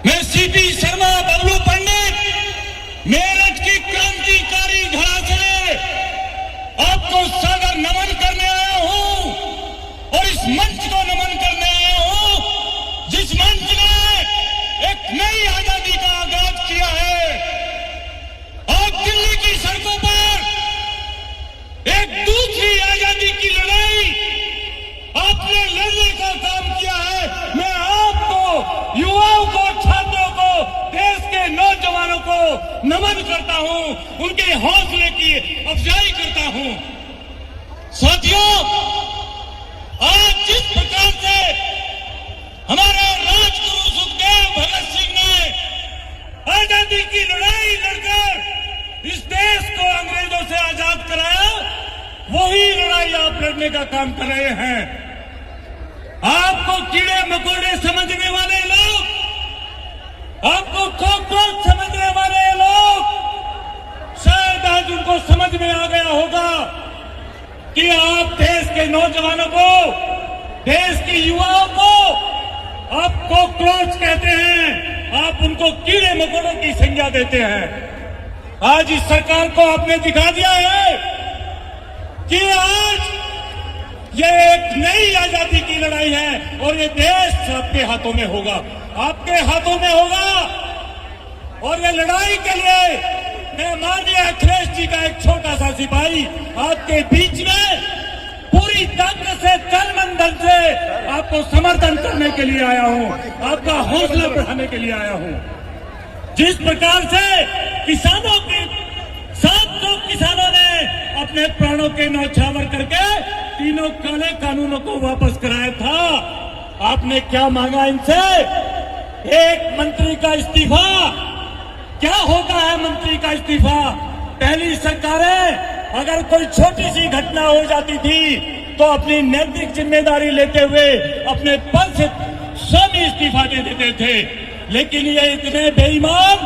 मैं सीपी शर्मा बबलू पंडित मेरठ की क्रांतिकारी धरा से आपको सादर नमन करने आया हूं और इस मंच को नमन करने आया हूं जिस मंच ने एक नई आजादी का आगाज किया है। आज दिल्ली की सड़कों पर एक दूसरी आजादी की लड़ाई आपने लड़ने का काम किया है। मैं आपको, युवाओं को, छात्रों को, देश के नौजवानों को नमन करता हूं, उनके हौसले की अफजाई करता हूं। साथियों, आज जिस प्रकार से हमारे राजगुरु सुखदेव भगत सिंह ने आजादी की लड़ाई लड़कर इस देश को अंग्रेजों से आजाद कराया, वही लड़ाई आप लड़ने का काम कर रहे हैं। आपको कीड़े मकोड़े समझने वाले लोग, आपको कॉकरोच समझने वाले लोग, शायद आज उनको समझ में आ गया होगा कि आप देश के नौजवानों को, देश के युवाओं को आप कॉकरोच कहते हैं, आप उनको कीड़े मकोड़ों की संज्ञा देते हैं। आज इस सरकार को आपने दिखा दिया है कि आज ये एक नई आजादी की लड़ाई है और ये देश आपके हाथों में होगा, आपके हाथों में होगा। और ये लड़ाई के लिए मैं माननीय अखिलेश जी का एक छोटा सा सिपाही आपके बीच में पूरी ताकत से, तन मन धन से आपको समर्थन करने के लिए आया हूं, आपका हौसला बढ़ाने के लिए आया हूं। जिस प्रकार से किसानों के 700 किसानों ने अपने प्राणों के न्यौछावर करके तीनों काले कानूनों को वापस कराया था, आपने क्या मांगा इनसे? एक मंत्री का इस्तीफा। क्या होता है मंत्री का इस्तीफा? पहली सरकारें अगर कोई छोटी सी घटना हो जाती थी तो अपनी नैतिक जिम्मेदारी लेते हुए अपने पद से स्वयं इस्तीफा दे देते थे, लेकिन ये इतने बेईमान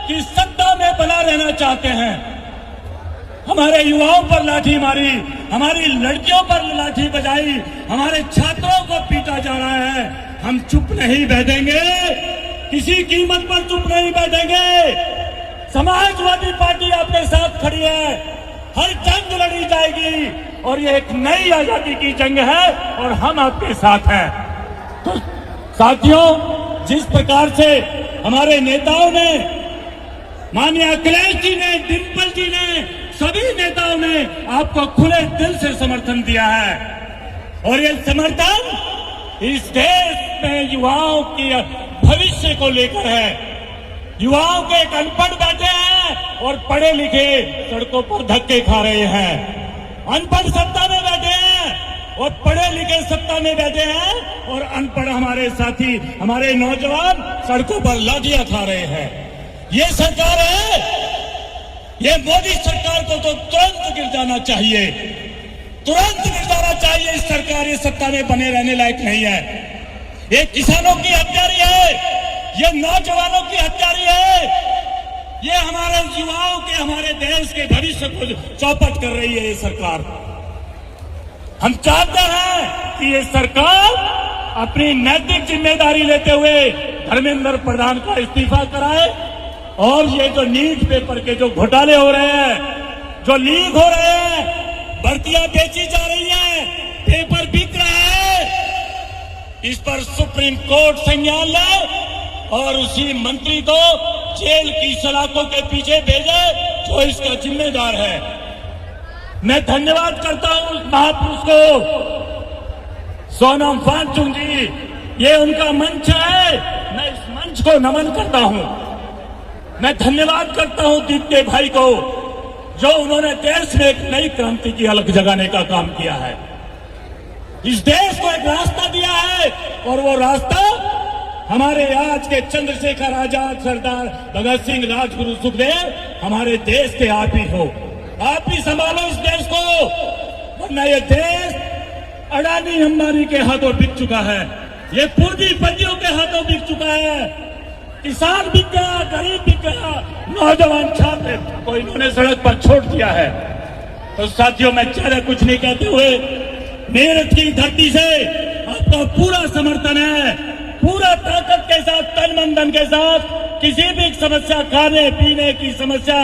कि सत्ता में बना रहना चाहते हैं। हमारे युवाओं पर लाठी मारी, हमारी लड़कियों पर लाठी बजाई, हमारे छात्रों को पीटा जा रहा है। हम चुप नहीं बैठेंगे, किसी कीमत पर चुप नहीं बैठेंगे। समाजवादी पार्टी आपके साथ खड़ी है, हर जंग लड़ी जाएगी और ये एक नई आजादी की जंग है और हम आपके साथ हैं। तो साथियों, जिस प्रकार से हमारे नेताओं ने, माननीय अखिलेश जी ने, डिम्पल जी ने, सभी नेताओं ने आपको खुले दिल से समर्थन दिया है और ये समर्थन इस देश में युवाओं की भविष्य को लेकर है। युवाओं के एक अनपढ़ बैठे हैं और पढ़े लिखे सड़कों पर धक्के खा रहे हैं। अनपढ़ सत्ता में बैठे हैं और पढ़े लिखे सत्ता में बैठे हैं और अनपढ़ हमारे साथी, हमारे नौजवान सड़कों पर लाठियां खा रहे हैं। ये सरकार है, ये मोदी सरकार को तो तुरंत गिर जाना चाहिए, तुरंत गिर जाना चाहिए। इस सरकार ये सत्ता में बने रहने लायक नहीं है। ये किसानों की हत्यारी है, ये नौजवानों की हत्यारी है, ये हमारे युवाओं के, हमारे देश के भविष्य को चौपट कर रही है ये सरकार। हम चाहते हैं कि ये सरकार अपनी नैतिक जिम्मेदारी लेते हुए धर्मेंद्र प्रधान का इस्तीफा कराए और ये जो नीट पेपर के जो घोटाले हो रहे हैं, जो लीक हो रहे हैं, भर्तियां बेची जा रही हैं, पेपर बिक रहा है, इस पर सुप्रीम कोर्ट संज्ञान ले और उसी मंत्री को जेल की सलाखों के पीछे भेजे जो इसका जिम्मेदार है। मैं धन्यवाद करता हूं उस महापुरुष को, सोनम वांगचुक जी, ये उनका मंच है, मैं इस मंच को नमन करता हूं। मैं धन्यवाद करता हूं दीप्ते भाई को, जो उन्होंने देश में एक नई क्रांति की अलग जगाने का काम किया है, इस देश को एक रास्ता दिया है और वो रास्ता हमारे आज के चंद्रशेखर आजाद, सरदार भगत सिंह, राजगुरु सुखदेव, हमारे देश के आप ही हो। आप ही संभालो इस देश को, वरना ये देश अडानी अंबानी के हाथों बिक चुका है, ये पूंजीपतियों के हाथों बिक चुका है। किसान बिक गया, गरीब बिक गया, नौजवान छात्र को इन्होंने सड़क पर छोड़ दिया है। तो साथियों, मैं ज्यादा कुछ नहीं कहते हुए मेरठ की धरती से आपका पूरा समर्थन है। पूरा ताकत के साथ, तन मन धन के साथ, किसी भी समस्या, खाने पीने की समस्या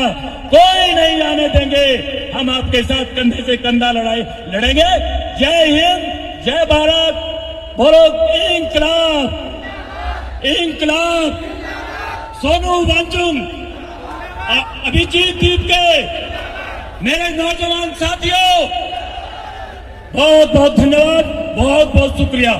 कोई नहीं आने देंगे। हम आपके साथ कंधे से कंधा लड़ेंगे। जय हिंद, जय भारत, बोलो इंकलाब, इंकलाब। सोनू वांगचुक, अभिजीत दीप के मेरे नौजवान साथियों, बहुत बहुत धन्यवाद, बहुत बहुत शुक्रिया।